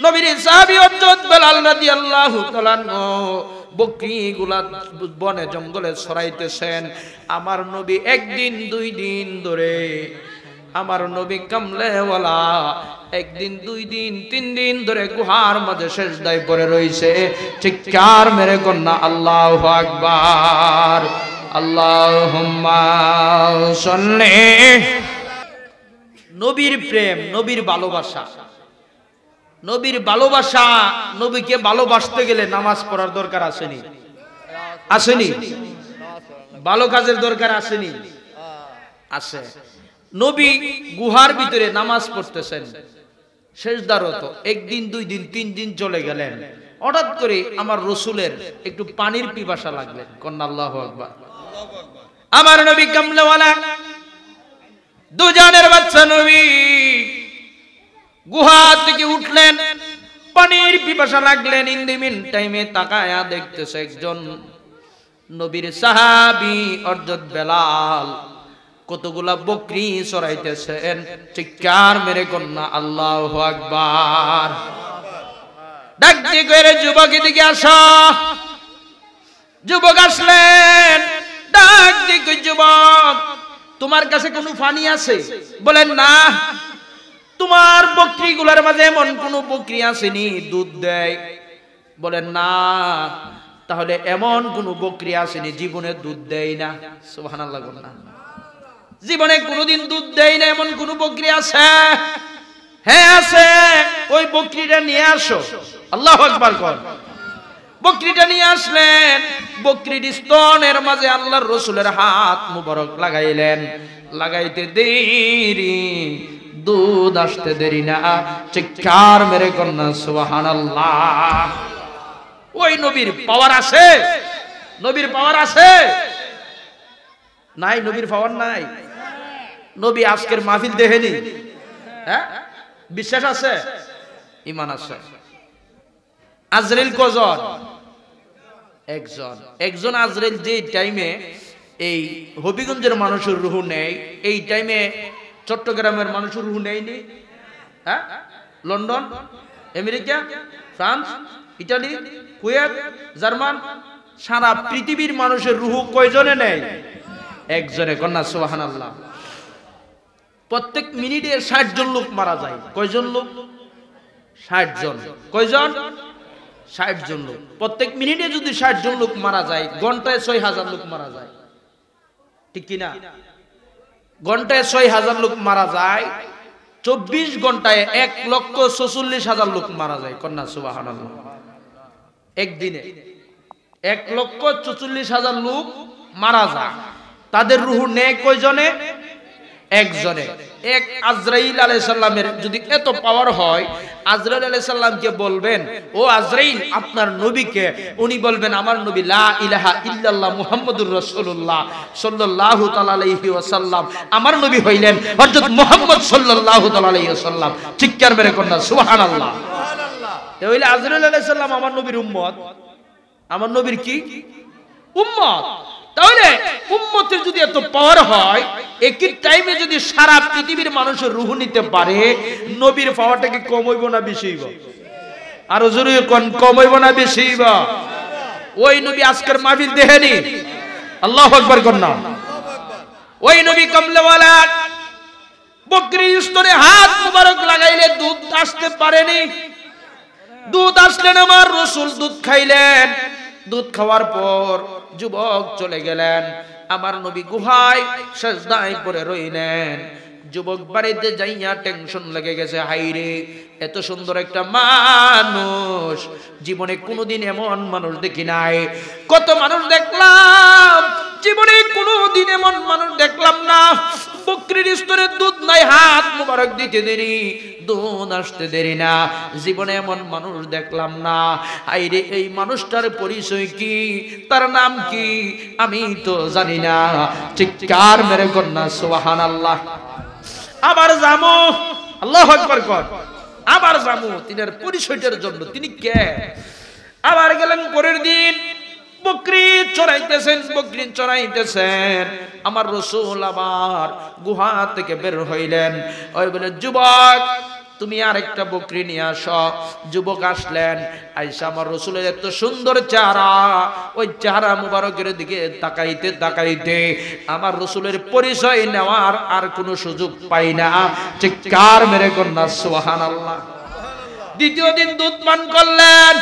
নবীর সাহাবী হযরত বেলাল রাদিয়াল্লাহু তাআলা বকরিগুলা বনে জঙ্গলে ছড়াইতেছেন। আমার নবী একদিন দুই দিন ধরে, আমার নবী কামলেওয়ালা একদিন দুই দিন তিন দিন ধরে গুহার মাঝে সেজদায় পড়ে রইছে। চিৎকার মেরে কন্যা আল্লাহু আকবার, আল্লাহুম্মা সাল্লি। নবীর প্রেম, নবীর ভালোবাসা, নবীর ভালোবাসা। নবীকে ভালোবাসতে গেলে নামাজ পড়ার দরকার আসেনি? আসেনি? ভালো কাজের দরকার আসেনি? আছে। নবী গুহার ভিতরে নামাজ পড়তেছেন, সেজদারত। একদিন দুই দিন তিন দিন চলে গেলেন। হঠাৎ করে আমার রাসূলের একটু পানির পিপাসা লাগলেন। কন্যা আল্লাহু আকবার। আমার নবী কামলেওয়ালা দুজানের বাচ্চা নবী গুহা থেকে উঠলেন, পানির পিপাসা লাগলেন। ইন দি মিন টাইমে তাকায়া দেখতেছে একজন নবীর সাহাবী হযরত বেলাল কতগুলা বকরি চড়াইতেছেন। চিৎকার মেরে কন্যা আল্লাহু আকবার। ডাক দিয়ে কইরে, যুবক এদিকে আসো। যুবক আসলেন, ডাক দিয়ে কই, যুবক তোমার কাছে কোনো পানি আছে? বলেন না। তোমার বকরিগুলোর মাঝে এমন কোন বকরি আসেনি দুধ দেয়? বলেন না। তাহলে এমন কোন বকরি আসেনি জীবনে দুধ দেয় না? সুবহানাল্লাহ। বলেন না। জীবনে কোনোদিন দুধ দেয় না এমন কোন বকরি আছে? হ্যাঁ আছে। ওই বকরিটা নিয়ে আসো। আল্লাহু আকবার কর। বকরিটা নিয়ে আসলেন। বকরির স্তনের মাঝে আল্লাহর রাসূলের হাত মুবারক লাগাইলেন। লাগাইতে দেরি, দুধ আসতে দেরি না। চিৎকার মেরে কন্যা সুবহানাল্লাহ। ওই নবীর পাওয়ার আছে? নবীর পাওয়ার আছে? নাই, নবীর পাওয়ার নাই। নবী আজকের মাহফিল দেখেনি? হ্যাঁ, বিশ্বাস আছে, ঈমান আছে। আজরাইল কজন? একজন। একজন আজরাইল যে টাইমে এই হবিগঞ্জের মানুষের রূহ নেয়, এই টাইমে চট্টগ্রামের মানুষের রূহ নেয়নি? হ্যাঁ, London, America, France, Italy, Kuwait, German, সারা পৃথিবীর মানুষের রূহ কয়জনে নেয়? একজনে। কন্যা সুবহানাল্লাহ। প্রত্যেক মিনিটে 60 জন লোক মারা যায়। কয়জন লোক? 60 জন। কয়জন? 60 জন লোক। প্রত্যেক মিনিটে যদি 60 জন লোক মারা যায়, ঘন্টায় 6000 লোক মারা যায়। ঠিক কিনা? ঘন্টায় 6000 লোক মারা যায়। 24 ঘন্টায় 1,44,000 লোক মারা যায়। কন্যা সুবহানাল্লাহ। একদিনে 1,44,000 লোক মারা যায়। তাদের রূহ নেয় কয়জনে? একজনে। এক আজরাইল আলাইহিস সালামের যদি এত পাওয়ার হয়, আজরাইল আলাইহিস সালামকে বলবেন, ও আজরাইল আপনার নবীকে। উনি বলবেন, আমার নবী লা ইলাহা ইল্লাল্লাহ মুহাম্মাদুর রাসূলুল্লাহ সাল্লাল্লাহু তাআলা আলাইহি ওয়াসাল্লাম। আমার নবী হইলেন হযরত মুহাম্মদ সাল্লাল্লাহু তাআলা আলাইহি ওয়াসাল্লাম। চিৎকার মেরে কন্যা সুবহানাল্লাহ। সুবহানাল্লাহ। তাহলে আজরাইল আলাইহিস সালাম আমার নবীর উম্মত। আমার নবীর কি উম্মত? তাহলে উম্মতের যদি এত পাওয়ার হয়, একই টাইমে যদি সারা পৃথিবীর মানুষের রূহ নিতে পারে, নবীর পাওয়ারটা কি কম হইব না বেশি হইব? আরো জোরে কোন, কম হইব না বেশি হইব? ওই নবী আজকের মাহফিল দেখেনি? আল্লাহু আকবার কন্যা। ওই নবী কামলেওয়ালা বকরির স্তনে হাত মুবারক লাগাইলে দুধ আসতে পারেনি। দুধ আসলেন, আমার রাসূল দুধ খাইলেন। দুধ খাওয়ার পর যুবক চলে গেলেন। আমার নবী গুহায় সেজদায় পড়ে রইলেন। যুবক বাড়িতে যাইয়া টেনশন লেগে গেছে, হাইরে এত সুন্দর একটা মানুষ জীবনে কোনোদিন এমন মানুষ দেখি নাই। কত মানুষ দেখলাম, জীবনে কোনোদিন এমন মানুষ দেখলাম না। বকরির স্তরে দুধ নাই, হাত মুবারক দিতে দেরি, দুধ আসতে দেরি না। জীবনে এমন মানুষ দেখলাম না। আইরে এই মানুষটার পরিচয় কি, তার নাম কি আমি তো জানি না। চিৎকার মেরে কন্যা সুবহানাল্লাহ। আবার জামু, আল্লাহু আকবার কর। আবার জামু তিনার পরিচয়টার জন্য, তিনি কে। আবার গেলেন পরের দিন, বকরি চড়াইতেছেন, বকরি চড়াইতেছেন। আমার রাসূল আবার গুহা থেকে বের হইলেন। ওই বলে, যুবক তুমি আরেকটা বকরি নিয়ে আসো। যুবক আসলেন, আয়েশা আমার রাসূলের এত সুন্দর চেহারা, ওই চেহারা মুবারকের দিকে তাকাইতে তাকাইতে আমার রাসূলের পরিচয় নেওয়ার আর কোনো সুযোগ পাই না। চিৎকার মেরে কন্যা সুবহানাল্লাহ। দ্বিতীয় দিন দুধ পান করলেন,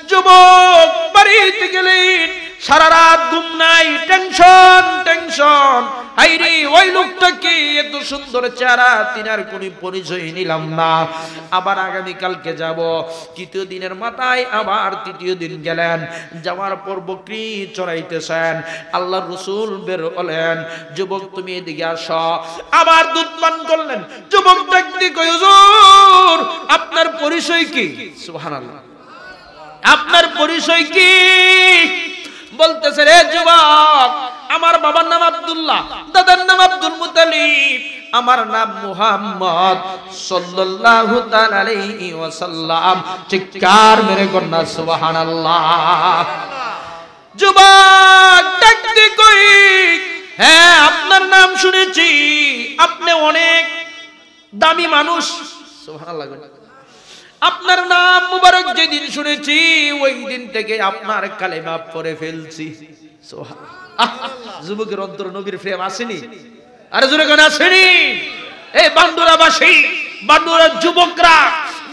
যুবক বাড়িতে গেলেন, সারা রাত ঘুম নাই, টেনশন টেনশন। হাইরে ওই লোকটা কি, এত সুন্দর চেহারা, তিনার কোনো পরিচয় নিলাম না। আবার আগামী কালকে যাব। তৃতীয় দিনের মাথায় আবার তৃতীয় দিন গেলেন, যাওয়ার পর বকরি চড়াইতেছেন। আল্লাহর রাসূল বের হলেন, যুবক তুমি এদিকে আসো। আবার দুধ পান করলেন, যুবক দেখতে কই হুজুর আপনার পরিচয় কি? সুবহানাল্লাহ, আপনার পরিচয় কি? বলতেছে রে যুবক, আমার বাবার নাম আব্দুল্লাহ, দাদার নাম আব্দুল মুতালিব, আমার নাম মুহাম্মদ সাল্লাল্লাহু তাআলা আলাইহি ওয়াসাল্লাম। চিৎকার মেরে কন্যা সুবহানাল্লাহ। যুবক ডাকতে কই, হ্যাঁ আপনার নাম শুনেছি, আপনি অনেক দামি মানুষ। সুবহানাল্লাহ। আপনার নাম মুবারক যেদিন শুনেছি ওই দিন থেকে আপনার কালেমা পড়ে ফেলছি। যুবকের অন্তর নবীর প্রেম আসেনি? আরে জোরে কোন আসেনি? এই বান্দুরাবাসী, বান্দুরার যুবকরা,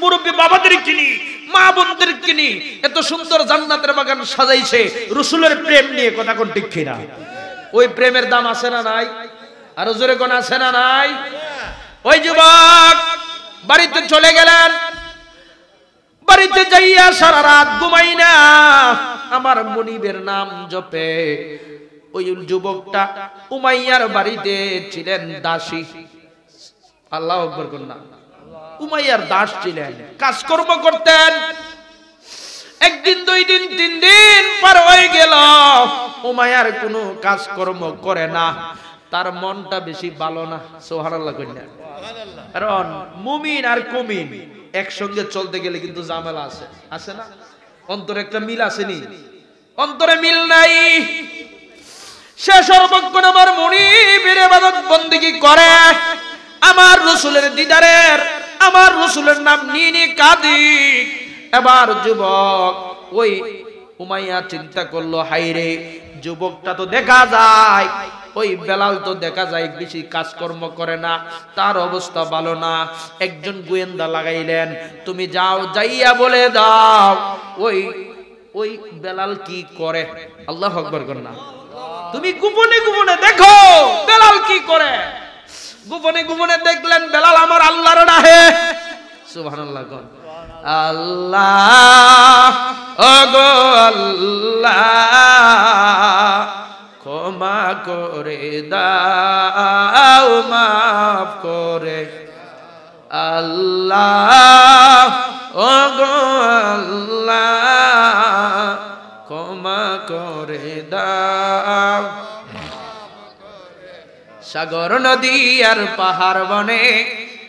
মুরব্বী বাবাদের কিনি, মা বোনদের কিনি, এত সুন্দর জান্নাতের বাগান সাজাইছে রাসূলের প্রেম নিয়ে। কথা কোন ঠিক কিনা? ওই প্রেমের দাম আছে না নাই? আরো জোরে কোন আছে না নাই? ওই যুবক বাড়িতে চলে গেলেন, বাড়িতে যাইয়া সারা রাত ঘুমাই না, আমার মনিবের নাম জপে। ওই যুবকটা উমাইয়ার বাড়িতে ছিলেন দাসী। আল্লাহু আকবার কন্যা। উমাইয়ার দাস ছিলেন, কাজকর্ম করতেন। একদিন, দুই দিন, তিন দিন পার হয়ে গেল, উমাইয়ার কোনো কাজকর্ম করে না। তার মনটা বেশি ভালো না। সুবহানাল্লাহ কন্যা। কারণ মুমিন আর কুমিন একসঙ্গে চলতে গেলে কিন্তু ঝামেলা আছে, আছে না? অন্তরে একটা মিল আসেনি? অন্তরে মিল নাই। সে সর্বক্ষণ আমার মুনিবের ইবাদত বন্দেগী করে, আমার রাসূলের দিদারের, আমার রাসূলের নাম নিয়ে নিয়ে কাঁদি। এবার যুবক ওই উমাইয়া চিন্তা করলো, হাইরে যুবকটা তো দেখা যায়, ওই বেলাল তো দেখা যায় বেশি কাজকর্ম করে না, তার অবস্থা ভালো না। একজন গোয়েন্দা লাগাইলেন, তুমি যাও, যাইয়া বলে দাও ওই ওই বেলাল কি করে। আল্লাহু আকবার কন্যা। তুমি গোপনে গোপনে দেখো বেলাল কি করে। গোপনে গোপনে দেখলেন বেলাল আমার আল্লাহর ডাহে। সুবহানাল্লাহ। আল্লাহ ওগো আল্লাহ, ক্ষমা করে দাও, মাফ করে। আল্লাহ ওগো আল্লাহ, ক্ষমা করে দাও। সাগর নদী আর পাহাড় বনে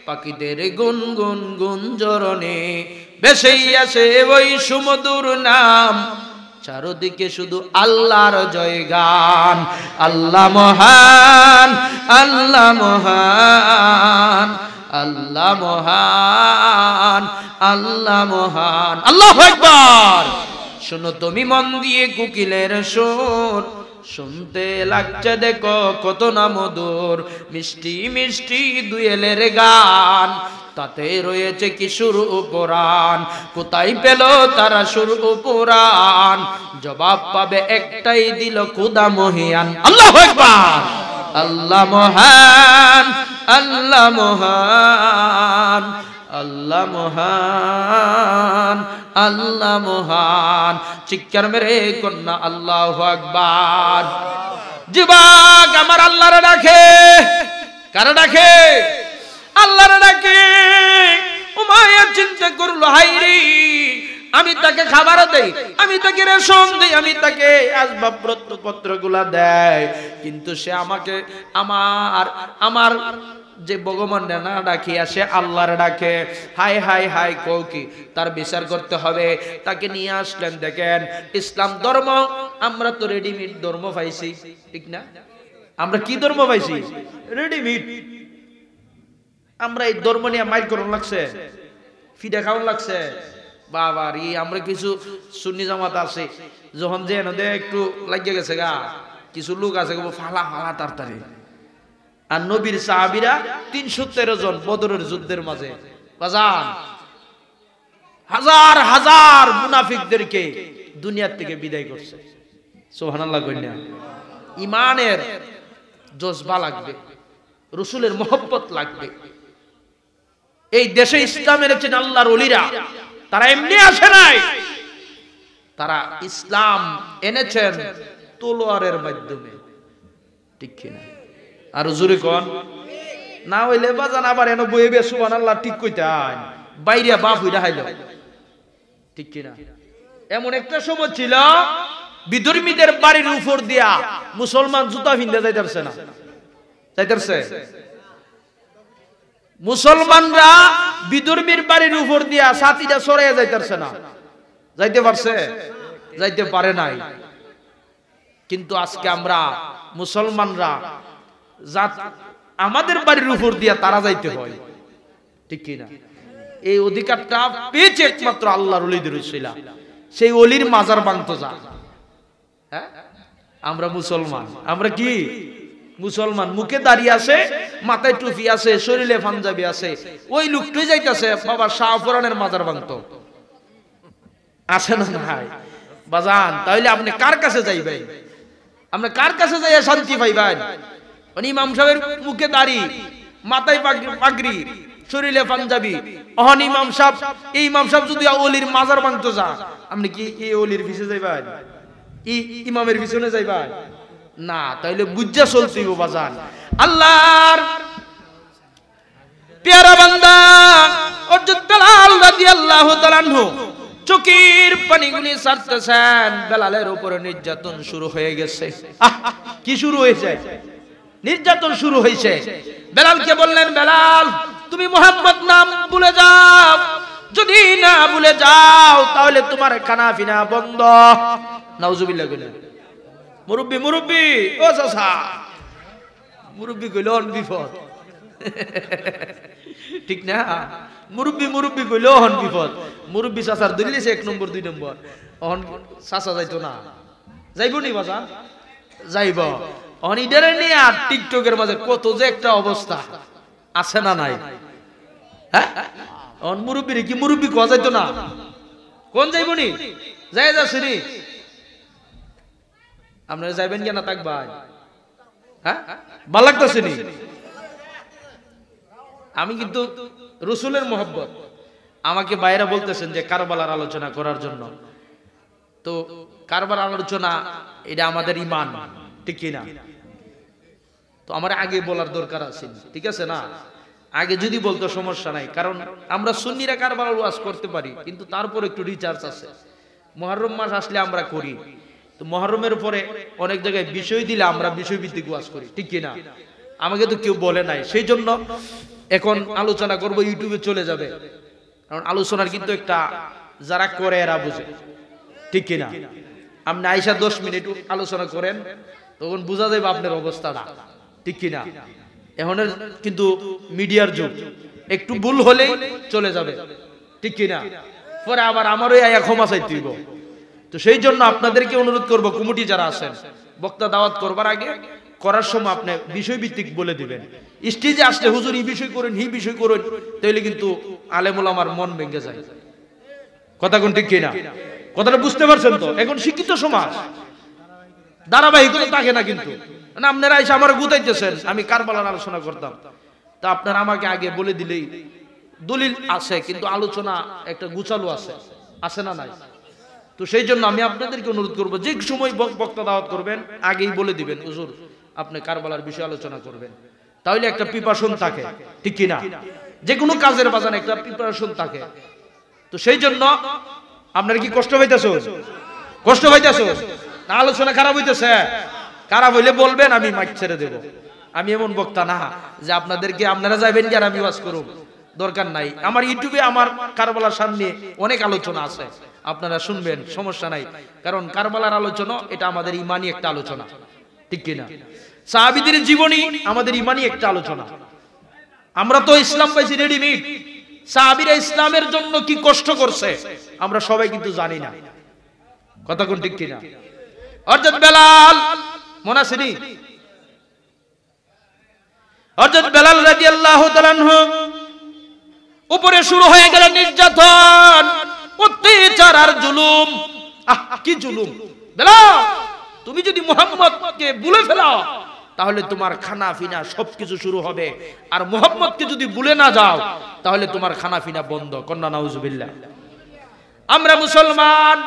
পাখিদের গুনগুন গুঞ্জরণে ভেসেই আসে ওই সুমধুর নাম, চারদিকে শুধু আল্লাহর জয়গান। আল্লাহ মহান, আল্লাহ মহান, আল্লাহ মহান, আল্লাহ মহান। আল্লাহু আকবার। শোনো তুমি মন দিয়ে কোকিলের সুর, শুনতে লাগছে দেখো কত না মধুর, মিষ্টি মিষ্টি দুয়েলের গান, তাতে রয়েছে কি সুর ও পুরাণ। কোথায় পেল তারা সুর ও পুরাণ, জবাব পাবে একটাই, দিল খোদা মহিয়ান। আল্লাহু আকবার। আল্লাহ মহান, আল্লাহ মহান, আল্লাহ মহান, আল্লাহ মহান। চিৎকার মেরে কন্যা আল্লাহু আকবার। যুবক আমার আল্লাহরে ডাকে। কারে ডাকে? আল্লাহরে ডাকে। উমাইয়া চিন্তা করলো, হাইরে আমি তাকে খাবার দেই, আমি তাকে রেশন দেই, আমি তাকে আসবাবপত্র গুলা দেয়, কিন্তু সে আমাকে আমার যে ভগবান না ডাকিয়া সে আল্লাহর ডাকে। হাই হাই হাই কৌকি, তার বিচার করতে হবে। তাকে নিয়ে আসলেন। দেখেন ইসলাম ধর্ম, আমরা তো রেডিমেড ধর্ম পাইছি, ঠিক না? আমরা কি ধর্ম পাইছি? রেডিমেড। আমরা এই ধর্ম নিয়ে মাইর করুন লাগছে, ফিডা খাওয়ান লাগছে বাবা রে। আমরা কিছু সুন্নি জামাত আছে যখন যে নদে একটু লাগিয়ে গেছে গা, কিছু লোক আছে ফালা ফালা তাড়াতাড়ি। আর নবীর সাহাবীরা ৩১৩ জন বদরের যুদ্ধের মাঝে বাজান হাজার হাজার মুনাফিকদেরকে দুনিয়ার থেকে বিদায় করছে। সুবহানাল্লাহ কইনা। ইমানের জজবা লাগবে, রাসূলের মহব্বত লাগবে। এই দেশে ইসলাম এনেছেন আল্লাহর ওলিরা, তারা এমনি আসে নাই, তারা ইসলাম এনেছেন তলোয়ারের মাধ্যমে। ঠিক কিনা? আর জোরে কোন না হইলে বাজান আবার এনে বইবে সুবহানাল্লাহ ঠিক কইতে হয় বাইরে বাপ হইরা হাইলো। ঠিক কিনা? এমন একটা সময় ছিল বিধর্মীদের বাড়ির উপর দিয়া মুসলমান জুতা ভিন্দা যাইতারছে না, যাইতারছে। মুসলমানরা বিধর্মীর বাড়ির উপর দিয়া ছাতিটা সরাইয়া যাইতারছে না, যাইতে পারছে? যাইতে পারে নাই। কিন্তু আজকে আমরা মুসলমানরা আমাদের বাড়ির উপর দিয়া তারা যাইতে হয়। ঠিক কিনা? এই অধিকারটা পেয়েছে একমাত্র আল্লাহর ওলিদের উসিলা। সেই ওলির মাজার ভাঙতো যা। হ্যাঁ, আমরা মুসলমান, আমরা কি মুসলমান, মুখে দাড়ি আছে, মাথায় টুপি আছে, শরীরে পাঞ্জাবি আছে, ওই লোকটাই যাইতাছে বাবা শাহপুরানের মাজার ভাঙতো। আছে না ভাই বাজান? তাহলে আপনি কার কাছে যাইবেন? আপনি কার কাছে যাইয়া শান্তি পাইবেন? ইমাম সাহেবের মুখে দাড়ি, মাথায় পাগড়ি, শরীরে পাঞ্জাবি, অহন ইমাম সাহেব, এই ইমাম সাহেব যদি ওলির মাজার ভাঙতো যা, আপনি কি এই ওলির পিছে যাইবেন? ইমামের পিছনে যাইবেন না? তাইলে বুঝা চলতে হইব বাজান। আল্লাহর পেয়ারা বান্দা হযরত বেলাল রাদিয়াল্লাহু তাআলা আনহু চোখের পানিগুলি ছাড়তেছেন। বেলালের উপরে নির্যাতন শুরু হয়ে গেছে। কি শুরু হয়েছে? নির্যাতন শুরু হয়েছে। বেলালকে বললেন, বেলাল তুমি মুহাম্মদ নাম ভুলে যাও, যদি না ভুলে যাও তাহলে তোমার খানা পিনা বন্ধ। নাউজুবিল্লাহ কইলেন। মুরব্বি মুরব্বি ও চাচা, মুরব্বি কইল অন বিপদ। ঠিক না? মুরব্বি মুরব্বি কইল অন বিপদ। মুরব্বি চাচার দলিলেছে ১ নম্বর ২ নম্বর। অন চাচা যাইতো না, যাইব নি বাজান? যাইব। অন ইডারে নিয়ে আর টিকটকের মাঝে কত যে একটা অবস্থা আছে না নাই? হ্যাঁ, অন মুরব্বিরে কি মুরব্বি কোয়া যাইতো না? কোন যাইব নি? যাই যাচ্ছে নি? আপনারা যাইবেন কেন থাকবেন? হ্যাঁ, ভালো লাগতেছে নি? আমি কিন্তু রাসূলের মহব্বত, আমাকে বাইরে বলতেছেন যে কারবালার আলোচনা করার জন্য। তো কারবালার আলোচনা এটা আমাদের ঈমান, ঠিক কি না? তো আমার আগে বলার দরকার আছে, ঠিক আছে না? আগে যদি বলতো সমস্যা নাই, কারণ আমরা সুন্নিরা কারবালার ওয়াজ করতে পারি, কিন্তু তারপর একটু রিচার্জ আছে। মুহররম মাস আসলে আমরা করি, তো মুহররমের পরে অনেক জায়গায় বিষয় দিলে আমরা বিষয়ভিত্তিক ওয়াজ করি, ঠিক কি না? আমাকে তো কেউ বলে নাই, সেই জন্য এখন আলোচনা করব, ইউটিউবে চলে যাবে। কারণ আলোচনার কিন্তু একটা যারা করে এরা বুঝে, ঠিক কি না? আপনি আইসা 10 মিনিট আলোচনা করেন, তখন বোঝা যাবে আপনার অবস্থাটা, ঠিক কি না? এখন কিন্তু মিডিয়ার যুগ, একটু ভুল হলেই চলে যাবে, ঠিক কি না? পরে আবার আমারই আয়া ক্ষমা চাইতে হইব। তো সেই জন্য আপনাদেরকে অনুরোধ করব, কমিটি যারা আছেন, বক্তা দাওয়াত করবার আগে করার সময় আপনি বিষয়ভিত্তিক বলে দিবেন। স্টেজে আসলে হুজুর এই বিষয় করেন, এই বিষয় করেন, তাইলে কিন্তু আলেম ওলামার মন ভেঙে যায়। কথা কোন ঠিক কি না? কথাটা বুঝতে পারছেন তো? এখন শিক্ষিত সমাজ, ধারাবাহিকতা থাকে না, কিন্তু না আপনারা এসে আমার গুতাইতেছেন আমি কারবালার আলোচনা করতাম, তা আপনারা আমাকে আগে বলে দিলেই, দলিল আছে কিন্তু আলোচনা একটা গুছালো আছে, আছে না নাই? তো সেই জন্য আমি আপনাদেরকে অনুরোধ করব, যে সময় বক্তা দাওয়াত করবেন আগেই বলে দিবেন হুজুর আপনি কারবালার বিষয়ে আলোচনা করবেন, তাহলে একটা প্রিপারেশন থাকে, ঠিক কি না? যে কোনো কাজের বাজানে একটা প্রিপারেশন থাকে। তো সেই জন্য আপনারা কি কষ্ট হইতেছে? কষ্ট হইতেছে না? আলোচনা খারাপ হইতেছে? খারাপ হইলে বলবেন, আমি মাইক ছেড়ে দেব। আমি এমন বক্তা না যে আপনাদেরকে আপনারা যাবেন কি আর আমি ওয়াজ করব, দরকার নাই। আমার ইউটিউবে আমার কারবালার সামনে অনেক আলোচনা আছে, আপনারা শুনবেন, সমস্যা নাই। কারণ কারবালার আলোচনা এটা আমাদের ইমানি একটা আলোচনা, ঠিক কি না? সাহাবীদের জীবনী আমাদের ইমানি একটা আলোচনা। আমরা তো ইসলাম পাইছি রেডিমেড, সাহাবীরা ইসলামের জন্য কি কষ্ট করছে আমরা সবাই কিন্তু জানি না, কথা কোন ঠিক কিনা? হযরত বেলাল মনে আছে নি? হযরত বেলাল রাদিয়াল্লাহু তাআলা আনহু উপরে শুরু হয়ে গেল নির্যাতন, অত্যাচার আর জুলুম। কি জুলুম! বেলাল, তুমি যদি মুহাম্মদকে ভুলে ফেলাও তাহলে তোমার খানা পিনা সবকিছু শুরু হবে, আর মুহাম্মদকে যদি ভুলে না যাও তাহলে তোমার খানা পিনা বন্ধ। কন্যা নাউজুবিল্লাহ। আমরা মুসলমান,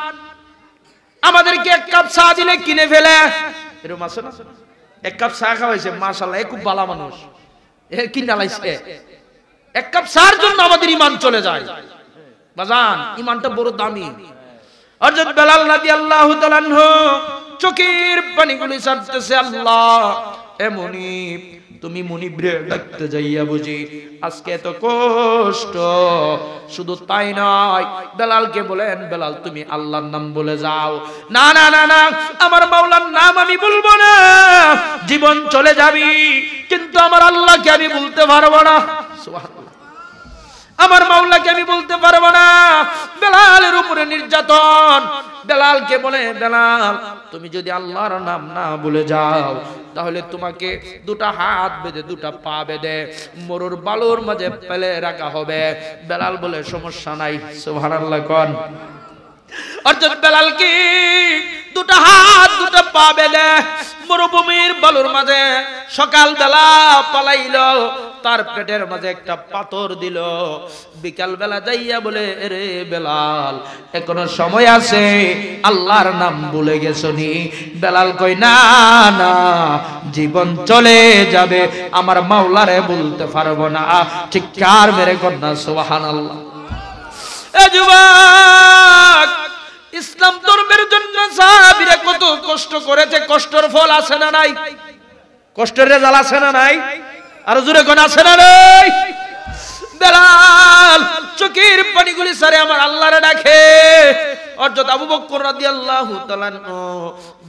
আমাদেরকে এক কাপ চা দিলে কিনে ফেলে, এরকম আছে না? এক কাপ চা খাওয়াইছে, মাশাআল্লাহ, খুব ভালো মানুষ, কিনা লাইছে। এক কাপ চার জন্য আমাদের ঈমান চলে যায়। বাজান, ঈমানটা বড় দামি। হযরত বেলাল রাদিয়াল্লাহু তাআলা আনহু চোখের পানিগুলি ছাড়তেছে, আল্লাহ এমনি তুমি মুনিবরে ডাকতে যাইয়া বুঝি আজকে এত কষ্ট। শুধু তাই নয়, বেলালকে বলেন, বেলাল তুমি আল্লাহর নাম বলে যাও। না না না না, আমার মাওলার নাম আমি বলবো না, জীবন চলে যাবি, কিন্তু আমার আল্লাহকে আমি বলতে পারবো না। সুবহানাল্লাহ, আমার মাওলাকে আমি বলতে পারবো না। বেলালের উপরে নির্যাতন। বেলালকে বলে, বেলাল তুমি যদি আল্লাহর নাম না বলে যাও তাহলে তোমাকে দুটা হাত বেঁধে দুটা পা বেঁধে মরুর বালুর মাঝে ফেলে রাখা হবে। বেলাল বলে, সমস্যা নাই। সুবহানাল্লাহ কোন। অর্থাৎ বেলালকে দুটা হাত দুটা পা বেঁধে মরুভূমির বালুর মাঝে সকালবেলা পালাইলো, তার পেটের মাঝে একটা পাথর দিল। বিকাল বেলা যাইয়া বলে, রে বেলাল এখনো সময় আছে, আল্লাহর নাম ভুলে গেছনি? বেলাল কই, না না, জীবন চলে যাবে, আমার মাওলারে বলতে পারবো না। চিৎকার মেরে কন্যা সুবহানাল্লাহ। এ যুবক, ইসলাম ধর্মের জন্য সাহাবীরা কত কষ্ট করেছে, কষ্টের ফল আছে না নাই? কষ্টের রেজাল্ট আছে না নাই? আর জোরে কোন আছে না নাই? বেলাল চোখের পানিগুলি সারে আমার আল্লাহরে ডাকে। হযরত আবু বকর রাদিয়াল্লাহু তাআলা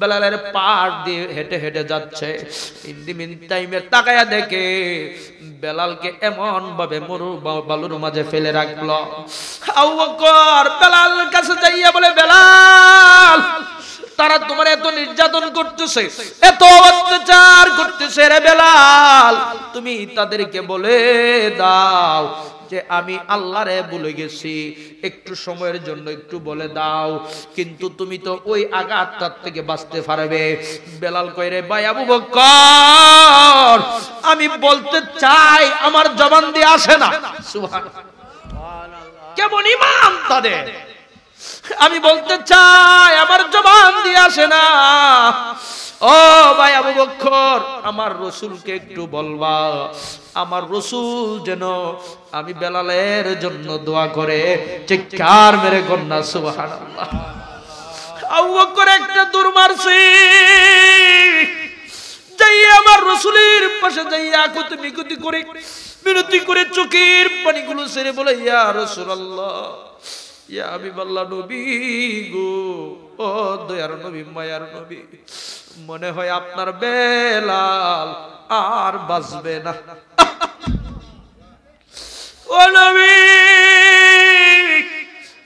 বেলালের পাড় দিয়ে হেঁটে হেঁটে যাচ্ছে। ইন্দিমিন টাইমে তাকায়া দেখে বেলালকে এমন ভাবে মরু বালুর মাঝে ফেলে রাখলো। আবু বকর বেলালের কাছে যাইয়া বলে, বেলাল তারা তোমার এত নির্যাতন করতেছে, এত অত্যাচার করতেছে, রে বেলাল তুমি তাদেরকে বলে দাও যে আমি আল্লাহরে ভুলে গেছি, একটু সময়ের জন্য একটু বলে দাও, কিন্তু তুমি তো ওই আঘাতটার থেকে বাঁচতে পারবে। বেলাল কয়, রে ভাই আবু বকর আমি বলতে চাই, আমার জবান দিয়ে আসে না। সুবহানাল্লাহ, কেমন ঈমান তাদের! আমি বলতে চাই, আমার জবান দিয়ে আসে না। ও ভাই আবু বকর, আমার রাসূলকে একটু বলবা, আমার রাসূল যেন আমি বেলালের জন্য দোয়া করে। চিৎকার মেরে কন্যা সুবহানাল্লাহ। আবু বকর একটা দূর মারছে, যাইয়া আমার রাসূলের পাশে যাইয়া কুতি মিকুতি করে বিনতি করে চোখের পানিগুলো ছেড়ে বলে, ইয়া রাসূলুল্লাহ, ইয়া হাবিবাল্লাহ, নবী গো, ও দয়ার নবী, মায়ার নবী, মনে হয় আপনার বেলাল আর বাঁচবে না। ও নবী,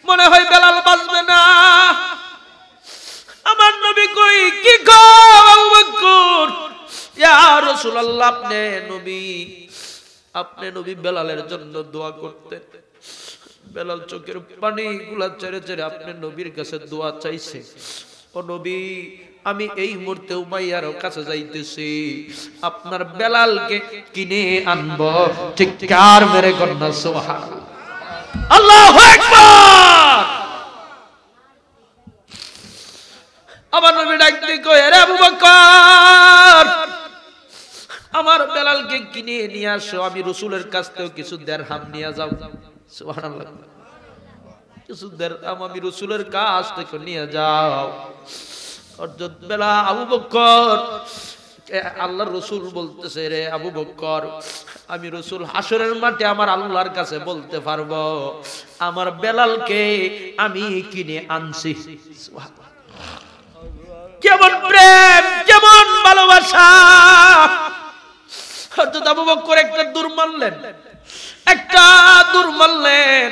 মনে হয় বেলাল বাঁচবে না। আমার নবী কই, কি গো আবু বকর, ইয়া রাসূলুল্লাহ, আপনি নবী বেলালের জন্য দোয়া করতেন। বেলাল চোখের পানি গুলা ছেড়ে ছেড়ে আপনি নবীর কাছে দোয়া চাইছে। ও নবী, আমি এই মুহূর্তে উমাইয়ার কাছে যাইতেছি, আপনার বেলালকে কিনে আনবো। চিৎকার মেরে কন্যা সুবহানাল্লাহ, আল্লাহু আকবার। আমার নবী ডাকতে কয়, রে আবু বকর, আমার বেলালকে কিনে নিয়ে আসো, আমি রাসূলের কাছ থেকে কিছু দিরহাম নিয়ে যাও। সুবহানাল্লাহ, কিছু দিরহাম আমি রাসূলের কাছ থেকে নিয়ে যাও। হযরত বেলাল, আবু বকর, আল্লাহর রাসূল বলতেছে, রে আবু বকর, আমি রাসূল হাসরের মাঠে আমার আল্লাহর কাছে বলতে পারবো আমার বেলালকে আমি কিনে আনছি। সুবহানাল্লাহ, কেমন প্রেম, কেমন ভালোবাসা! হযরত আবু বকর একটা দূর মারলেন, একটা দূর মারলেন,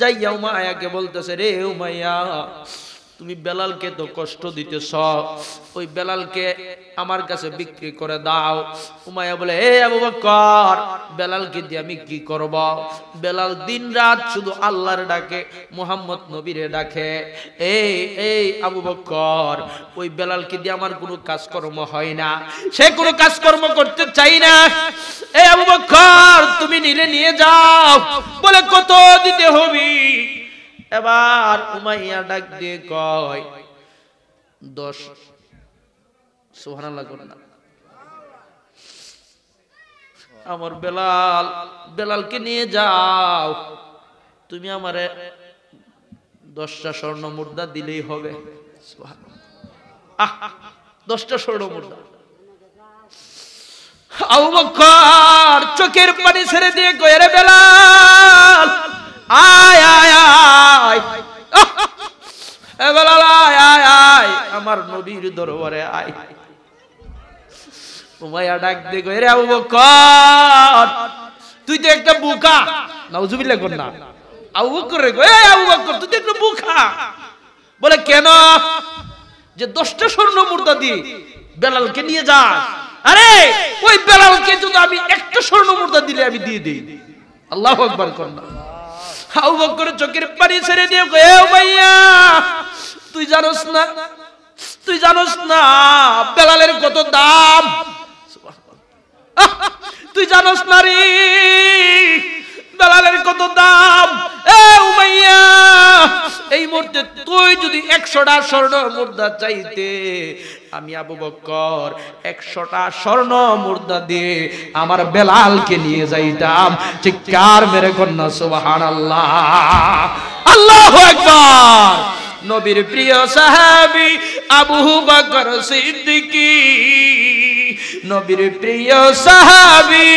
যাইয়া উমাইয়াকে বলতেছে, রে উমাইয়া, তুমি বেলালকে তো কষ্ট দিতেছ, ওই বেলালকে আমার কাছে বিক্রি করে দাও। উমাইয়া বলে, হে আবু বকর, বেলালকে দিয়ে আমি কি করব? বেলাল দিন রাত শুধু আল্লাহর ডাকে, মুহাম্মদ নবীরে ডাকে। এই আবু বকর, ওই বেলালকে দিয়ে আমার কোনো কাজকর্ম হয় না, সে কোনো কাজকর্ম করতে চাই না। এই আবু বকর, তুমি নিলে নিয়ে যাও। বলে, কত দিতে হবে? এবার উমাইয়া ডাক দিয়ে কয়, 10। সুবহানাল্লাহ করেন না। আমার বেলালকে নিয়ে যাও, তুমি আমারে 10টা স্বর্ণ মুদ্রা দিলেই হবে। 10টা স্বর্ণ মুদ্রা। আবু বকর চোখের পানি ছেড়ে দিয়ে কয়, রে বেলাল, আয় আয় আয়, এ বেলাল আয় আয় আয়, আমার নবীর দরবারে আয়। উমাইয়া ডাক দিয়ে কয়, রে আবু বকর, তুই তো একটা বোকা। নাউজুবিল্লাহ কর না। আবু বকর রে কয়, আবু বকর, তুই তো একটা বোকা। বলে, কেন? যে 10টা স্বর্ণ মুদ্রা দিয়ে বেলালকে নিয়ে যা। আরে ওই বেলালকে যদি আমি একটা স্বর্ণ মুদ্রা দিলে আমি দিয়ে দিই। আল্লাহু আকবার কর না। আবু বকর চোখের পানি ছেড়ে দিয়ে কয়, এ উমাইয়া, তুই জানোস না বেলালের কত দাম? তুই জানোস না রে বেলালের কত দাম? এ উমাইয়া, এই মুহূর্তে তুই যদি 100টা স্বর্ণ মুদ্রা চাইতে, আমি আবু বকর 100টা স্বর্ণ মুদ্রা দিয়ে আমার বেলালকে নিয়ে যাইতাম। চিৎকার মেরে কন্যা সুবহানাল্লাহ, আল্লাহু আকবার। নবীর প্রিয় সাহাবী আবু বকর সিদ্দিকী, নবীর প্রিয় সাহাবী,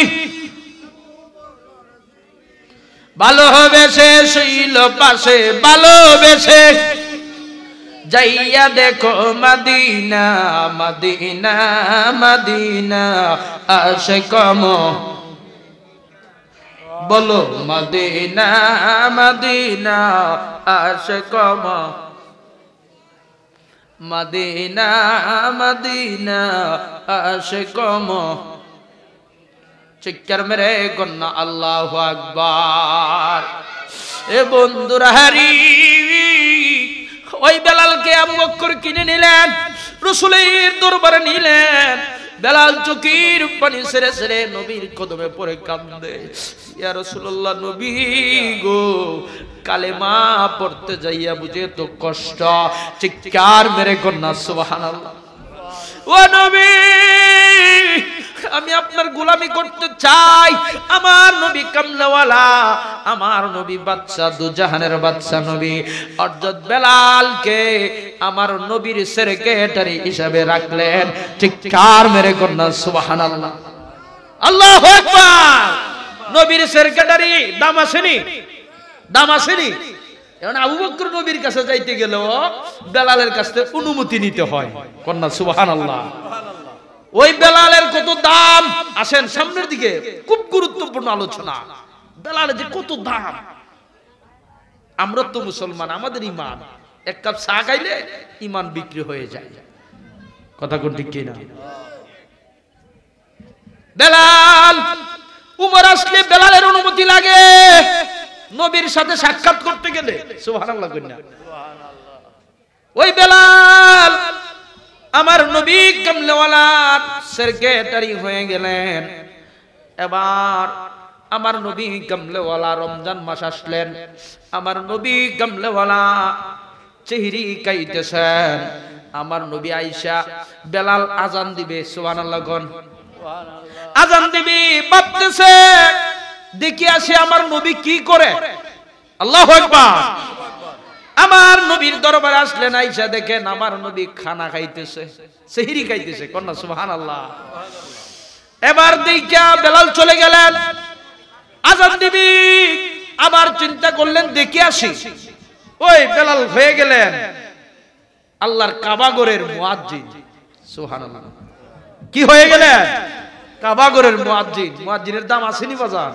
ভালোবেসে শুইল পাশে, ভালোবেসে যাইয়া দেখো মদিনা, মদিনা মদিনা আশিকম, বলো মদিনা মদিনা আশিকম, মদিনা মদিনা আশিকম। চিৎকার মেরে কন্যা আল্লাহু আকবার। এ বন্ধুরা, হারি ওই বেলালকে আবু বকর কিনে নিলেন, রাসূলের দরবারে নিলেন। বেলাল চোখের পানি ছেড়ে ছেড়ে নবীর কদমে পড়ে কাঁদে, ইয়া রাসূলুল্লাহ, নবী গো, কালেমা পড়তে যাইয়া বুঝে তো কষ্ট। চিৎকার মেরে কন্যা সুবহানাল্লাহ। ও নবী, আমি আপনার গোলামি করতে চাই। আমার নবী কামলাওয়ালা, আমার নবী বাদশা, দুজাহানের বাদশা নবী। অর্থাৎ বেলালকে আমার নবীর সেক্রেটারি হিসাবে রাখলেন। চিৎকার মেরে কন্যা সুবহানাল্লাহ, আল্লাহু আকবার। নবীর সেক্রেটারি দাম আসেনি, দাম আসেনি। এখন আবু বকর নবীর কাছে যাইতে গেল বেলালের কাছ থেকে অনুমতি নিতে হয়। কন্যা সুবহানাল্লাহ। ওই বেলালের কত দাম, আসেন সামনের দিকে, খুব গুরুত্বপূর্ণ আলোচনা। বেলালের যে কত দাম। আমরা তো মুসলমান, আমাদের ইমান, এক কাপ চা খাইলে ইমান বিক্রি হয়ে যায়। কথা কোন ঠিক কিনা? বেলাল, উমর আসলে বেলালের অনুমতি লাগে নবীর সাথে সাক্ষাৎ করতে গেলে। সুবহানাল্লাহ কন্যা। ওই বেলাল আমার নবী কামলাওয়ালার সেক্রেটারি হয়ে গেলেন। এবার আমার নবী কামলাওয়ালা রমজান মাস আসলেন, আমার নবী কামলাওয়ালা চেহারি কাইতেছেন। আমার নবী আয়েশা, বেলাল আজান দিবে, সুবহানাল্লাহ গন, আজান দিবে, ভাবতেছে দেখি আসে আমার নবী কি করে। আল্লাহু আকবার। আমার নবীর দরবারে আসলেন আয়েশা, দেখেন আমার নবী খানা খাইতেছে, সেহরি খাইতেছে। কন্যা সুবহানাল্লাহ। এবার দেখা বেলাল চলে গেলেন, আজান দিবি, আবার চিন্তা করলেন দেখি আসি। ওই বেলাল হয়ে গেলেন আল্লাহর কাবা ঘরের মুয়াজ্জিন। সুবহানাল্লাহ। কি হয়ে গেলেন? কাবা ঘরের মুয়াজ্জিন। মুয়াজ্জিনের দাম আসেনি বাজার।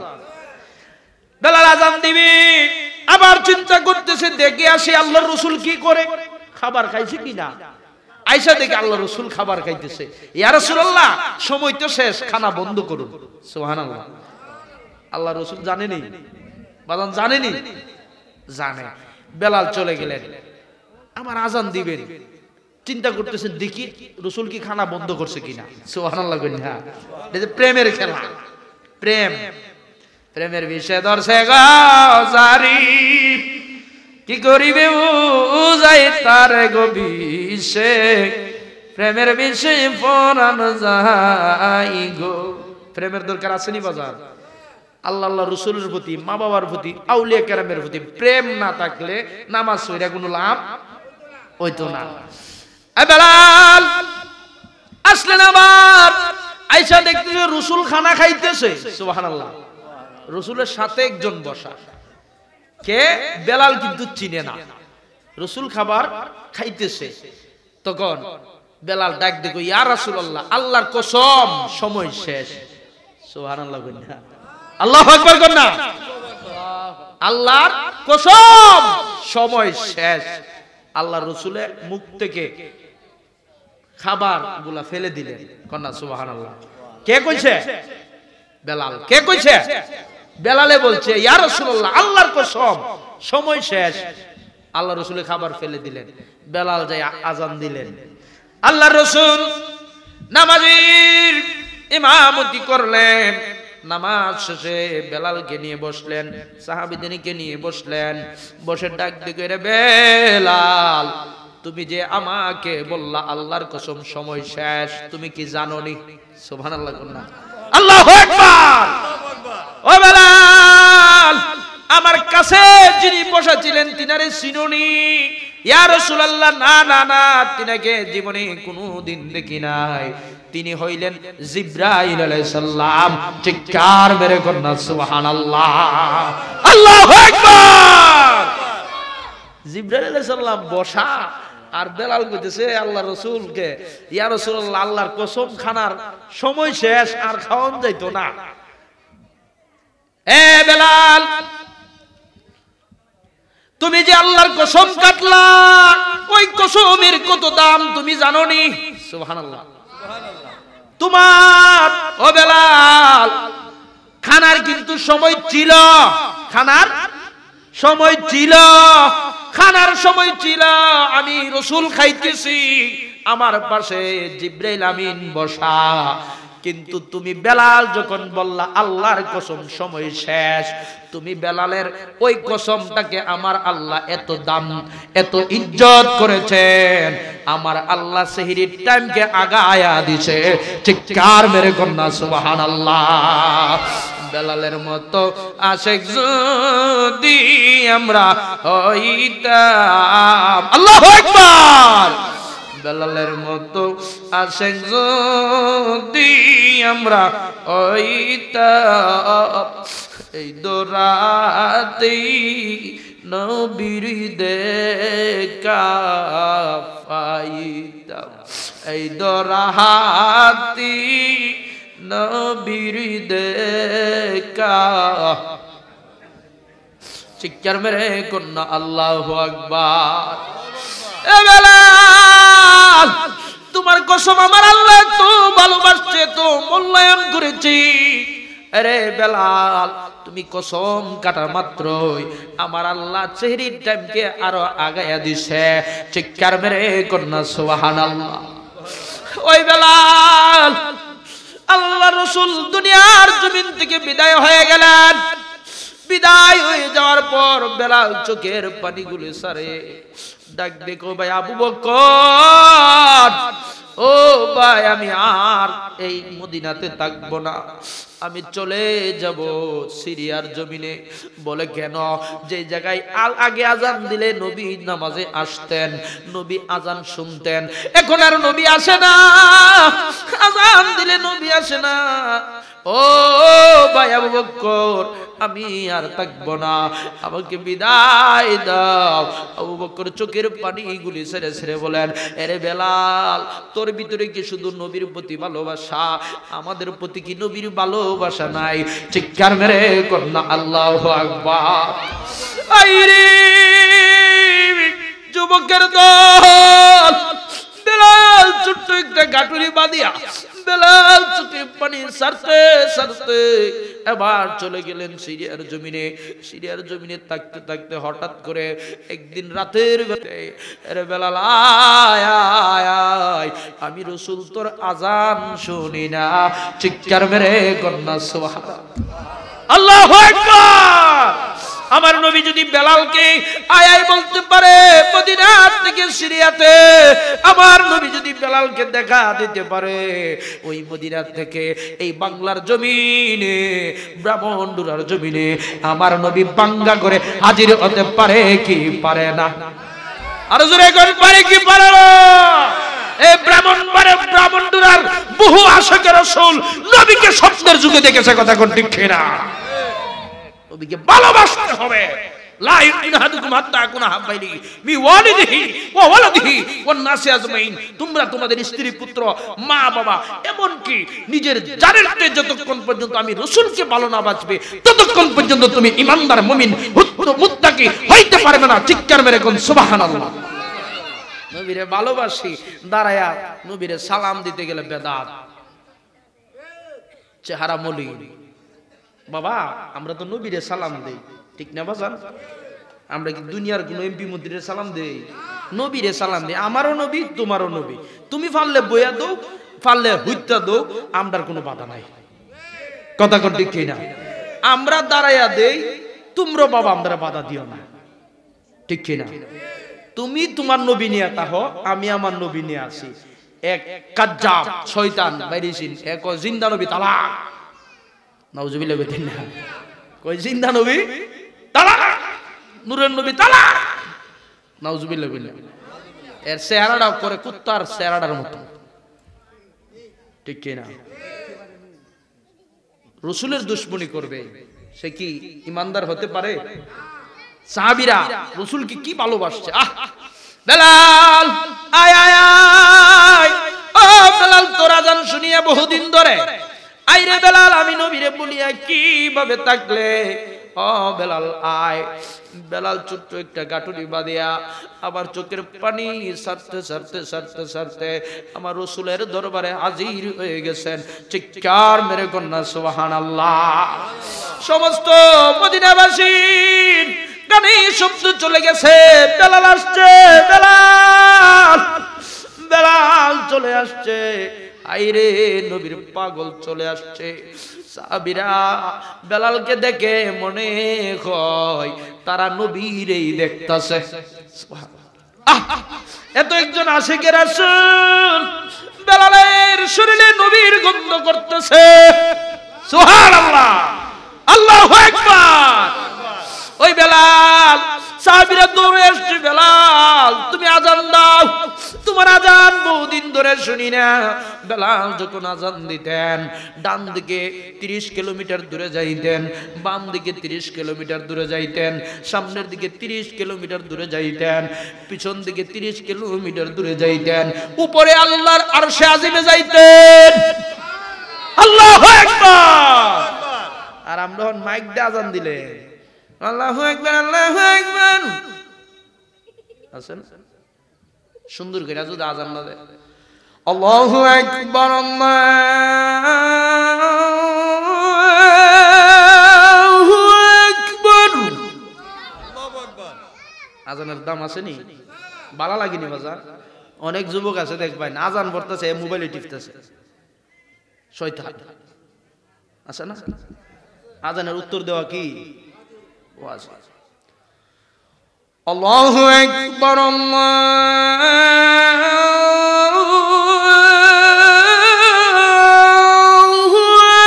বেলাল আজান দিবি, আবার চিন্তা করতেছে দেখে আসি আল্লাহর রাসূল কি করে, খাবার খাইছে কিনা। আয়েশা দেখে আল্লাহর রাসূল খাবার খাইতেছে। ইয়া রাসূলুল্লাহ, সময় তো শেষ, খানা বন্ধ করুন। সুবহানাল্লাহ। আল্লাহর রাসূল জানেনি, বাজান জানেনি, জানে। বেলাল চলে গেলেন, আমার আজান দিবেন, চিন্তা করতেছেন দেখি রাসূল কি খানা বন্ধ করছে কিনা। সুবহানাল্লাহ। হ্যাঁ, এটা যে প্রেমের খেলা, প্রেমের বিষয় ধরছে গো জারি, কি করিবে উজাই তার গো বিষে, প্রেমের বিষয় পরাণ যাই গো। প্রেমের দরকার আছে নি বাজার? আল্লাহ আল্লাহ রাসূলের প্রতি, মা বাবার প্রতি, আউলিয়া কেরামের প্রতি প্রেম না থাকলে নামাজ পড়া কোনো লাভ হইতো না। বেলাল আসলেন, আবার আয়েশা দেখতেছে রাসূল খানা খাইতেছে। সুবহানাল্লাহ। রাসূলের সাথে একজন বসা, কে? বেলাল কিন্তু চিনে না। রাসূল খাবার খাইতেছে, তখন বেলাল ডাক দেখো, ইয়া রাসূলুল্লাহ, আল্লাহর কসম সময় শেষ। সুবহানাল্লাহ। আল্লাহু আকবার কর না। আল্লাহর কসম সময় শেষ। আল্লাহ রাসূলের মুখ থেকে খাবার গুলা ফেলে দিলেন। কন্যা সুবহানাল্লাহ। কে কইছে? বেলাল। কে কইছে? বেলালে বলছে, ইয়া রাসূলুল্লাহ, আল্লাহর কসম সময় শেষ। আল্লাহ রাসূলের খাবার ফেলে দিলেন। বেলাল যাই আজান দিলেন। আল্লাহর রাসূল নামাজের ইমামতি করলেন। নামাজ শেষে বেলালকে নিয়ে বসলেন, সাহাবীদেরকে নিয়ে বসলেন। বসে ডাক দিয়ে, রে বেলাল, তুমি যে আমাকে বললা আল্লাহর কসম সময় শেষ, তুমি কি জানোনি? সুবহানাল্লাহ। আল্লাহু আকবার। ও বেলাল, আমার কাছে যিনি বসেছিলেন তিনারে চিনোনি? ইয়া রাসূলুল্লাহ, না না না, তিনাকে জীবনে কোনোদিন দেখি নাই। তিনি হইলেন জিবরাইল আলাইহিস সালাম। চিৎকার মেরে কন্যা সুবহানাল্লাহ। আল্লাহু আকবার। জিবরাইল আলাইহিস সালাম বসা, আর বেলাল কইতেছে আল্লাহর রাসূলকে, ইয়া রাসূলুল্লাহ, আল্লাহর কসম খানার সময় শেষ, আর খাওয়ান যাইতো না। এ বেলাল, তুমি যে আল্লাহর কসম কাটলা, ওই কসমের কত দাম তুমি জানোনি? সুবহানাল্লাহ। তোমার ও বেলাল খানার কিন্তু সময় ছিল, খানার সময় ছিল, খানার সময় ছিল। আমি রাসূল খাইতেছি, আমার পাশে জিবরাইল আমিন বসা। কিন্তু তুমি বেলাল যখন বললা আল্লাহর কসম সময় শেষ, তুমি বেলালের ওই কসমটাকে আমার আল্লাহ এত দাম, এত ইজ্জত করেছেন, আমার আল্লাহ সেহরির টাইমকে আগায়া দিছে। চিৎকার মেরে কন্যা সুবহানাল্লাহ। বেলালের মতো আশিক যদি আমরা হইতাম, আল্লাহু আকবার, বেলালের মতো আশিক যদি আমরা হইতাম, এই দোরাতে নবীর দেখা পাইতাম, এই দোরাতে নবীর দেখা। চিৎকার মেরে কন্যা আল্লাহু আকবার। এ বেলাল, তোমার কসম আমার আল্লাহ তো ভালোবাসছে, তো মূল্যায়ন করেছি। আরে বেলাল, তুমি কসম কাটার মাত্রই আমার আল্লাহ চেহারির টাইমকে আরো আগায়া দিছে। চিৎকার মেরে কন্যা সুবহানাল্লাহ। ওই বেলাল, আল্লাহ রাসূল দুনিয়ার জমিন থেকে বিদায় হয়ে গেলেন। বিদায় হয়ে যাওয়ার পর বেলাল চোখের পানিগুলো সারে ডাক দেখো, ভাই আবু বকর, ও ভাই, আমি আর এই মদিনাতে থাকবো না, আমি চলে যাব সিরিয়ার জমিনে। বলে কেন? যে জায়গায় আগে আজান দিলে নবী নামাজে আসতেন, নবী আজান শুনতেন, এখন আর নবী আসে না, আজান দিলে নবী আসে না। ও ভাই আবু বকর, আমি আর থাকবো না, আমাকে বিদায় দাও। আবু বকর চোখের পানিগুলি ছেড়ে ছেড়ে বলেন, আরে বেলাল, তোর ভিতরে কি শুধু নবীর প্রতি ভালোবাসা, আমাদের প্রতি কি নবীর ভালোবাসা নাই? চিৎকার মেরে কন্যা আল্লাহু আকবার। আইরে যুবকের দল, বেলাল ছোট্ট একটা গাটুরি বাঁধিয়া বেলাল চোখের পানি সারতে সারতে এবার চলে গেলেন সিরিয়ার জমিনে। সিরিয়ার জমিনে থাকতে থাকতে হঠাৎ করে একদিন রাতের বেলায়, আরে বেলাল আয় আয় আয়, আমি রাসূল তোর আজান শুনি না। চিৎকার মেরে কন্যা সুবহানাল্লাহ, আল্লাহু আকবার। আমার নবী যদি বেলালকে আয় আয় বলতে পারে মদিনা থেকে সিরিয়াতে, আমার নবী যদি বেলালকে দেখা দিতে পারে ওই মদিনা থেকে এই বাংলার জমিনে, ব্রাহ্মণডুরার জমিনে, আমার নবী বাঙ্গা করে হাজির হতে পারে কি পারে না? আর জোরে কোন পারে কি পারে না? এই ব্রাহ্মণডুরার বহু আশিক রাসূল নবীকে স্বপ্নের যুগে দেখেছে, কথা কোন ঠিক না? নবীকে ভালোবাসতে হবে। লা ইউমিনু আহাদুকুম হাত্তা আকুনা হাব্বাইনি মি ওয়ালিদিহি ওয়া ওয়ালাদিহি ওয়ান নাসি আজমাইন। তোমরা তোমাদের স্ত্রী, পুত্র, মা, বাবা, এমন কি নিজের জানের চেয়ে যতক্ষণ পর্যন্ত আমি রাসূলকে ভালো না বাসবে ততক্ষণ পর্যন্ত তুমি ঈমানদার মুমিন মুত্তাকি হইতে পারবে না। চিৎকার মেরে কোন সুবহানাল্লাহ। নবীরে ভালোবাসি, দাঁড়ায়া নবীরে সালাম দিতে গেলে বেদাত, চেহারা মলিন। বাবা আমরা তো নবীরে সালাম দেই, ঠিক না বাজান? আমরা কি দুনিয়ার কোন এমপি মন্ত্রীরে সালাম দেই? নবীরে সালাম দেই। আমারও নবী, তোমারও নবী। তুমি পারলে বইয়া দাও, পারলে হুইত্যা দাও, আমরার কোনো বাধা নাই। কথা কোন ঠিক না? আমরা দাঁড়াইয়া দেই, তোমরা বাবা আমরা বাধা দিও না, ঠিক না? তুমি তোমার নবী নিয়ে তাহো, আমি আমার নবী নিয়ে আসি। এক কাজ্জাব শয়তান বাইরেছিন, এক জিন্দা নবী তালাক। নাউজুবিল্লাহ বেদিন না, কই জিন্দা নবী তালাক, নূরের নবী তালাক। নাউজুবিল্লাহ বিল্লাহ। এর চেহারাটাও করে কুত্তার চেহারাটার মতো, ঠিক কি না? রাসূলের দুশমনি করবে, সে কি ইমানদার হতে পারে? সাহাবীরা রাসূলকে কি ভালোবাসছে। আহ বেলাল আয় আয় আয়, ও বেলাল তোর আজান শুনিয়া বহুদিন ধরে আইরে বেলাল আমি নবীরে বলিয়া কিভাবে থাকলে। ও বেলাল আয়। বেলাল ছোট্ট একটা গাটুরি বাঁধিয়া আবার চোখের পানি সারতে সারতে সারতে সারতে আমার রাসূলের দরবারে হাজির হয়ে গেছেন। চিৎকার মেরে কন্যা সুবহানাল্লাহ। সমস্ত মদিনাবাসীর কানে শব্দ চলে গেছে, বেলাল আসছে, বেলাল বেলাল চলে আসছে। আইরে নবীর পাগল চলে আসছে। সাহাবীরা বেলালকে দেখে মনে হয় তারা নবীরেই দেখতাছে। এত একজন আশিকের রাসূল বেলালের শরীরে নবীর গন্ধ করতেছে। সুবহানাল্লাহ, আল্লাহু আকবার। ওই বেলাল সাহাবীরা দৌড়ে আসছে, বেলাল তুমি আজান দাও, তোমার আজান বহুদিন ধরে শুনি না। বেলাল যখন আজান দিতেন ডান দিকে 30 কিলোমিটার দূরে যাইতেন, বাম দিকে 30 কিলোমিটার দূরে যাইতেন, সামনের দিকে 30 কিলোমিটার দূরে যাইতেন, পিছন দিকে 30 কিলোমিটার দূরে যাইতেন, উপরে আল্লাহর আরশে আজিমে যাইতেন। আল্লাহু আকবার। আর আমরা মাইক দিয়ে আজান দিলে আল্লাহু আকবার, আল্লাহু আকবার আছেন সুন্দর করে যদি আজান না দেয় আল্লাহু আকবার, আল্লাহু আকবার, আজানের দাম আছে নি? ভালো লাগেনি বাজার? অনেক যুবক আছে দেখবেন আজান পড়তেছে মোবাইলে টিপতেছে, শয়তান আছে না? আজানের উত্তর দেওয়া কি ওয়াজ? আল্লাহু আকবার, আল্লাহু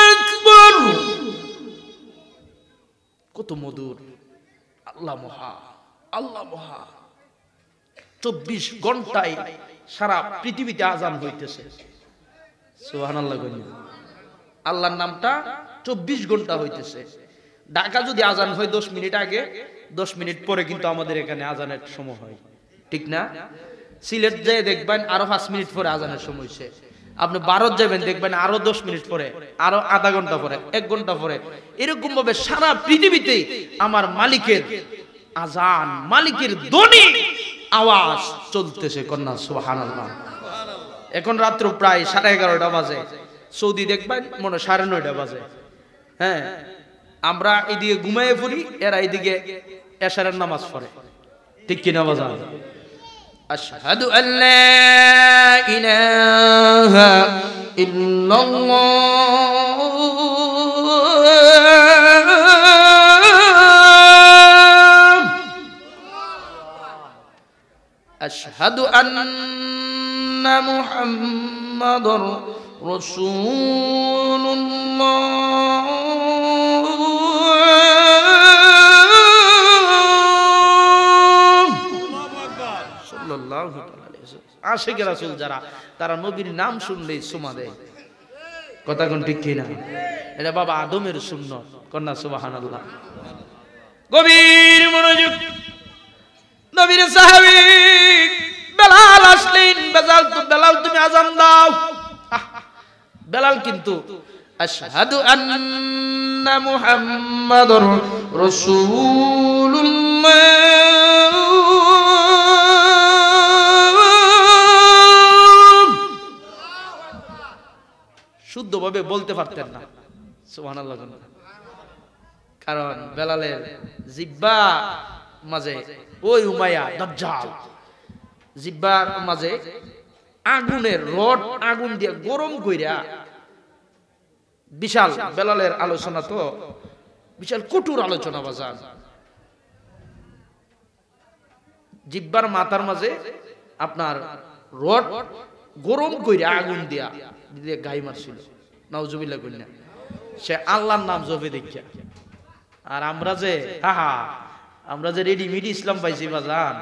আকবার। কত মধুর! আল্লাহ মহা, আল্লাহ মহা। 24 ঘন্টায় সারা পৃথিবীতে আজান হইতেছে। সুবহানাল্লাহ। আল্লাহর নামটা 24 ঘন্টা হইতেছে। ঢাকা যদি আজান হয় 10 মিনিট আগে, 10 মিনিট পরে কিন্তু আমাদের এখানে আজানের সময় হয়, ঠিক না? সিলেট যেয়ে দেখবেন আরো 5 মিনিট পরে আজানের সময় হইছে। আপনি ভারত যাবেন দেখবেন আরো 10 মিনিট পরে, আরো আধা ঘন্টা পরে, 1 ঘন্টা পরে, এরকম ভাবে সারা পৃথিবীতে আমার মালিকের আজান, মালিকের ধ্বনি আওয়াজ চলতেছে। কন্যা সুবহানাল্লাহ। এখন রাত্র প্রায় 11:30 বাজে, সৌদি দেখবেন মনে 9:30 বাজে। হ্যাঁ, আমরা এদিকে ঘুমাইয়ে পড়ি, এরা এদিকে এশারের নামাজ পড়ে, ঠিক কিনা বাজান? আশহাদু আল্লা ইলাহা ইল্লাল্লাহ আশহাদু আন্না মুহাম্মাদুর রাসূলুল্লাহ সাল্লাল্লাহু আলাইহি ওয়াসাল্লাম। আশিক রাসূল যারা, তারা নবীর নাম শুনলেই সুমা দেয়। কথা কোন ঠিক কিনা? এটা বাবা আদমের সুন্নাত। কন্যা সুবহানাল্লাহ। গভীর মনোযোগ। নবীর সাহাবী বেলাল আসলেন, বেলাল তুমি আযান দাও। বেলাল কিন্তু আশহাদু আন্না মুহাম্মাদুর রাসূলুল্লাহ শুদ্ধভাবে বলতে পারতেন না। সুবহানাল্লাহ। কারণ বেলালের জিহ্বা মাঝে ওই উমাইয়া দাজ্জাল, জিহ্বার মাঝে আগুনের রড, আগুন দিয়ে গরম কইরা, বিশাল বেলালের আলোচনা তো বিশাল কঠোর আলোচনা বাজান। জিহ্বার মাথার মাঝে আপনার রড গরম কইরা আগুন দিয়া গাই মারছিল। নাউজুবিল্লাহ কইনা। সে আল্লাহর নাম জপে দেখিয়া। আর আমরা যে আমরা যে রেডিমেড ইসলাম পাইছি বাজান,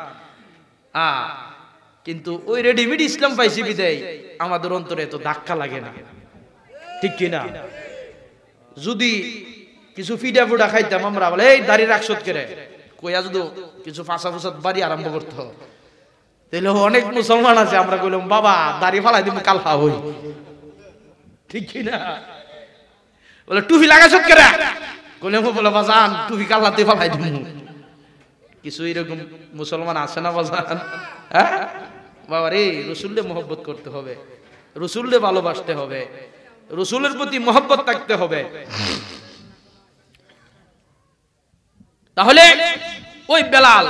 কিন্তু ওই রেডিমেড ইসলাম পাইছি বিদায় আমাদের অন্তরে এত ধাক্কা লাগে না, ঠিক কিনা? যদি কিছু ফিডা ফুডা খাইতাম আমরা, বলে এই দাড়ি রাখছত করে কইয়া যদি কিছু ফাঁসা ফুসাদ বাড়ি আরম্ভ করতো, তাহলে অনেক মুসলমান আছে আমরা কইলাম বাবা দাড়ি ফালাই দিম কালফা হই, ঠিক কিনা? বলে টুপি লাগাছত করে কইলাম বলে বাজান টুপি কাল্লাতে ফালাই দিম। কিছু এরকম মুসলমান আছে না বাজান? হ্যাঁ বাবা রে, রসুলকে মহব্বত করতে হবে, রসুলকে ভালোবাসতে হবে, রসুলের প্রতি মহব্বত থাকতে হবে। তাহলে ওই বেলাল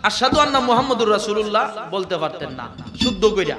আশহাদু আন্না মুহাম্মাদুর রাসূলুল্লাহ বলতে পারতেন না শুদ্ধ কইরা।